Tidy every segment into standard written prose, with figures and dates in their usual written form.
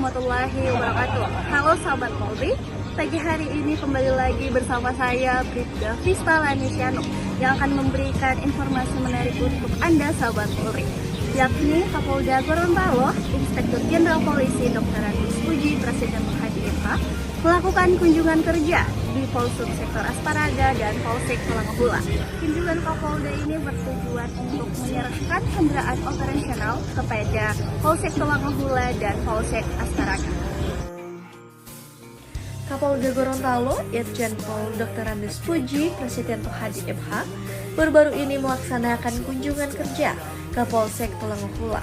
warahmatullahi wabarakatuh. Halo sahabat Polri, pagi hari ini kembali lagi bersama saya Bribda Vista Lanisiano yang akan memberikan informasi menarik untuk Anda sahabat Polri, yakni Kapolda Gorontalo, Inspektur Jenderal Polisi Dr. Andes Puji, Presiden menghadiri melakukan kunjungan kerja di Polsek Sektor Asparaga dan Polsek Tulangahula. Kunjungan Kapolda ini bertujuan untuk menyerahkan kendaraan operasional kepada Polsek Tulangahula dan Polsek Asparaga. Kapolda Gorontalo, Irjen Pol Dr. Andes Puji, Presiden Tohadi MH, baru-baru ini melaksanakan kunjungan kerja ke Polsek Tulangahula.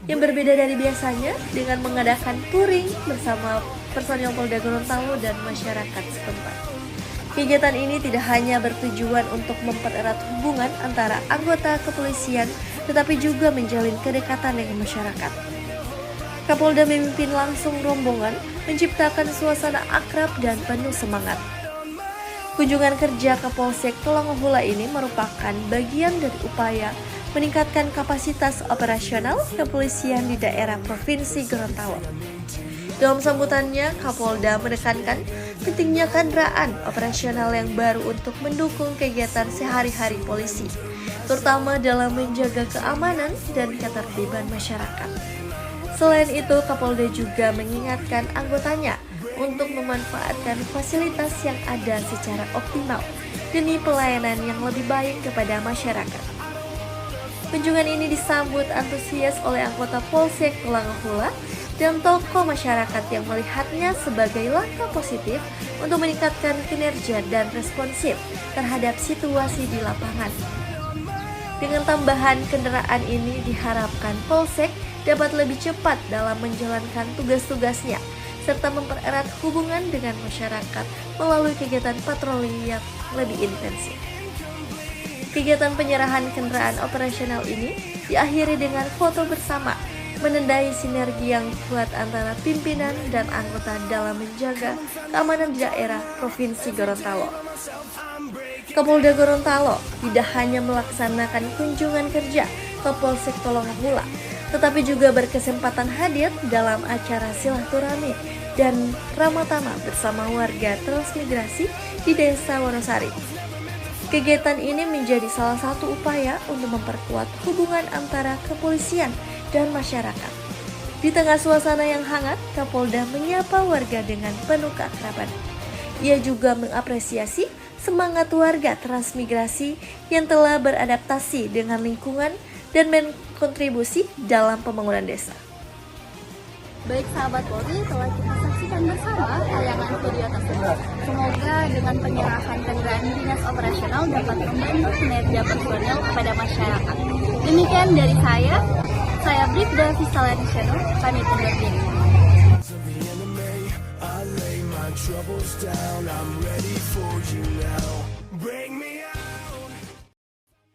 Yang berbeda dari biasanya dengan mengadakan touring bersama personil Polda Gorontalo dan masyarakat setempat. Kegiatan ini tidak hanya bertujuan untuk mempererat hubungan antara anggota kepolisian, tetapi juga menjalin kedekatan dengan masyarakat. Kapolda memimpin langsung rombongan, menciptakan suasana akrab dan penuh semangat. Kunjungan kerja ke Polsek Tulangahula ini merupakan bagian dari upaya meningkatkan kapasitas operasional kepolisian di daerah Provinsi Gorontalo. Dalam sambutannya, Kapolda menekankan pentingnya kendaraan operasional yang baru untuk mendukung kegiatan sehari-hari polisi, terutama dalam menjaga keamanan dan ketertiban masyarakat. Selain itu, Kapolda juga mengingatkan anggotanya untuk memanfaatkan fasilitas yang ada secara optimal demi pelayanan yang lebih baik kepada masyarakat. Kunjungan ini disambut antusias oleh anggota Polsek Tulangahula dan tokoh masyarakat yang melihatnya sebagai langkah positif untuk meningkatkan kinerja dan responsif terhadap situasi di lapangan. Dengan tambahan kendaraan ini diharapkan Polsek dapat lebih cepat dalam menjalankan tugas-tugasnya serta mempererat hubungan dengan masyarakat melalui kegiatan patroli yang lebih intensif. Kegiatan penyerahan kendaraan operasional ini diakhiri dengan foto bersama, menandai sinergi yang kuat antara pimpinan dan anggota dalam menjaga keamanan di daerah Provinsi Gorontalo. Kapolda Gorontalo tidak hanya melaksanakan kunjungan kerja ke Polsek Tulangahula, tetapi juga berkesempatan hadir dalam acara silaturahmi dan ramah tamah bersama warga transmigrasi di Desa Wonosari. Kegiatan ini menjadi salah satu upaya untuk memperkuat hubungan antara kepolisian dan masyarakat. Di tengah suasana yang hangat, Kapolda menyapa warga dengan penuh keakraban. Ia juga mengapresiasi semangat warga transmigrasi yang telah beradaptasi dengan lingkungan dan berkontribusi dalam pembangunan desa. Baik sahabat Polri, telah kita saksikan bersama tayangan video tersebut. Semoga dengan penyerahan kendaraan dinas operasional dapat membantu kinerja personel kepada masyarakat. Demikian dari saya Bribda Vista Lanisiano, pamit undur diri. Troubles down, I'm ready for you now. Bring me